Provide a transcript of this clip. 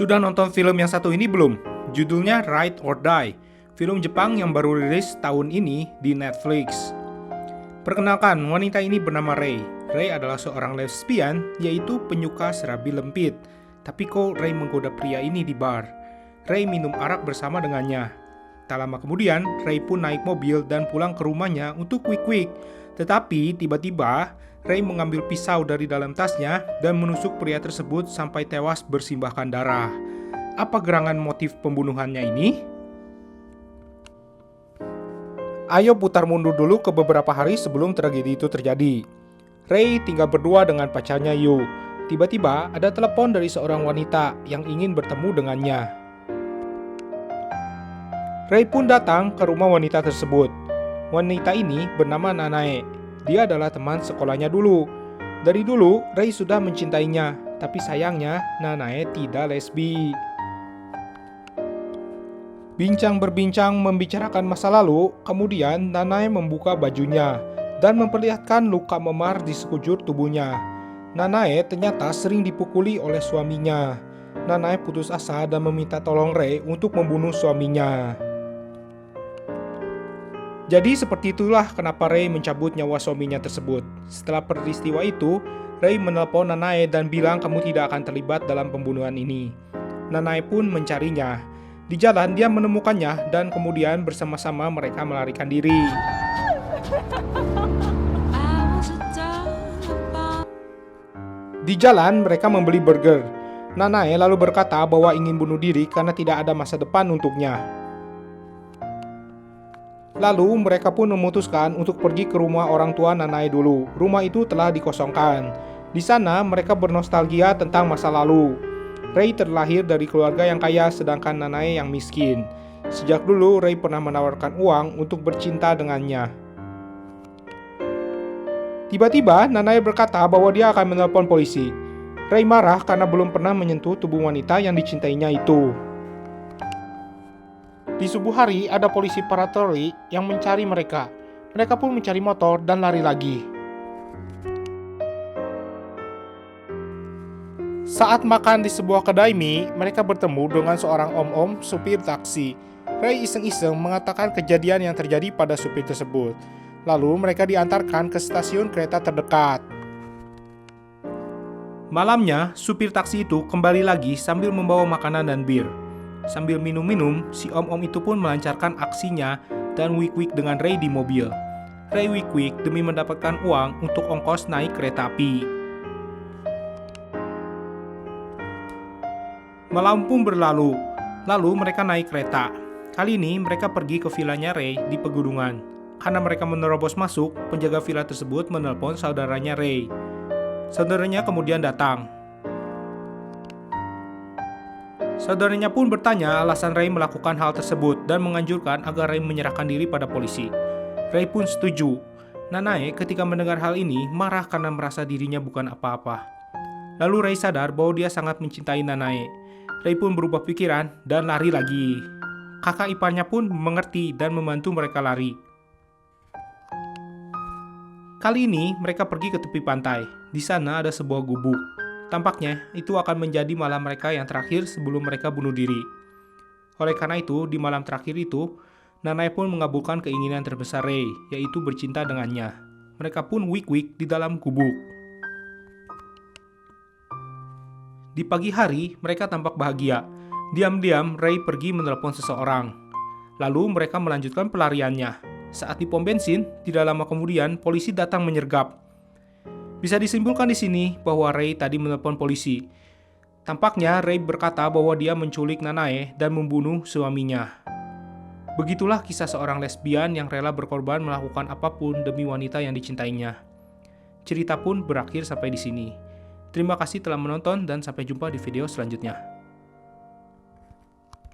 Sudah nonton film yang satu ini belum? Judulnya Ride or Die, film Jepang yang baru rilis tahun ini di Netflix. Perkenalkan, wanita ini bernama Rei. Rei adalah seorang lesbian, yaitu penyuka serabi lempit. Tapi kok Rei menggoda pria ini di bar? Rei minum arak bersama dengannya. Tak lama kemudian, Rei pun naik mobil dan pulang ke rumahnya untuk quick-quick. Tetapi tiba-tiba, Rei mengambil pisau dari dalam tasnya dan menusuk pria tersebut sampai tewas bersimbahkan darah. Apa gerangan motif pembunuhannya ini? Ayo putar mundur dulu ke beberapa hari sebelum tragedi itu terjadi. Rei tinggal berdua dengan pacarnya Yu. Tiba-tiba ada telepon dari seorang wanita yang ingin bertemu dengannya. Rei pun datang ke rumah wanita tersebut. Wanita ini bernama Nanae. Dia adalah teman sekolahnya dulu. Dari dulu, Rei sudah mencintainya, tapi sayangnya Nanae tidak lesbi. Bincang berbincang membicarakan masa lalu, kemudian Nanae membuka bajunya dan memperlihatkan luka memar di sekujur tubuhnya. Nanae ternyata sering dipukuli oleh suaminya. Nanae putus asa dan meminta tolong Rei untuk membunuh suaminya. Jadi seperti itulah kenapa Rei mencabut nyawa suaminya tersebut. Setelah peristiwa itu, Rei menelpon Nanae dan bilang kamu tidak akan terlibat dalam pembunuhan ini. Nanae pun mencarinya. Di jalan dia menemukannya dan kemudian bersama-sama mereka melarikan diri. Di jalan mereka membeli burger. Nanae lalu berkata bahwa ingin bunuh diri karena tidak ada masa depan untuknya. Lalu mereka pun memutuskan untuk pergi ke rumah orang tua Nanae dulu. Rumah itu telah dikosongkan. Di sana mereka bernostalgia tentang masa lalu. Rei terlahir dari keluarga yang kaya sedangkan Nanae yang miskin. Sejak dulu Rei pernah menawarkan uang untuk bercinta dengannya. Tiba-tiba Nanae berkata bahwa dia akan menelpon polisi. Rei marah karena belum pernah menyentuh tubuh wanita yang dicintainya itu. Di subuh hari ada polisi patroli yang mencari mereka. Mereka pun mencari motor dan lari lagi. Saat makan di sebuah kedai mie, mereka bertemu dengan seorang om-om supir taksi. Rei iseng-iseng mengatakan kejadian yang terjadi pada supir tersebut. Lalu mereka diantarkan ke stasiun kereta terdekat. Malamnya, supir taksi itu kembali lagi sambil membawa makanan dan bir. Sambil minum-minum, si om-om itu pun melancarkan aksinya dan wik-wik dengan Rei di mobil. Rei wik-wik demi mendapatkan uang untuk ongkos naik kereta api. Malam pun berlalu, lalu mereka naik kereta. Kali ini mereka pergi ke vilanya Rei di pegunungan. Karena mereka menerobos masuk, penjaga villa tersebut menelpon saudaranya Rei. Saudaranya kemudian datang. Saudaranya pun bertanya alasan Rei melakukan hal tersebut dan menganjurkan agar Rei menyerahkan diri pada polisi. Rei pun setuju. Nanae ketika mendengar hal ini marah karena merasa dirinya bukan apa-apa. Lalu Rei sadar bahwa dia sangat mencintai Nanae. Rei pun berubah pikiran dan lari lagi. Kakak iparnya pun mengerti dan membantu mereka lari. Kali ini mereka pergi ke tepi pantai. Di sana ada sebuah gubuk. Tampaknya itu akan menjadi malam mereka yang terakhir sebelum mereka bunuh diri. Oleh karena itu, di malam terakhir itu, Nanae pun mengabulkan keinginan terbesar Rei, yaitu bercinta dengannya. Mereka pun wik-wik di dalam gubuk. Di pagi hari, mereka tampak bahagia. Diam-diam, Rei pergi menelpon seseorang. Lalu mereka melanjutkan pelariannya. Saat di pom bensin, tidak lama kemudian polisi datang menyergap. Bisa disimpulkan di sini bahwa Rei tadi menelpon polisi. Tampaknya Rei berkata bahwa dia menculik Nanae dan membunuh suaminya. Begitulah kisah seorang lesbian yang rela berkorban melakukan apapun demi wanita yang dicintainya. Cerita pun berakhir sampai di sini. Terima kasih telah menonton dan sampai jumpa di video selanjutnya.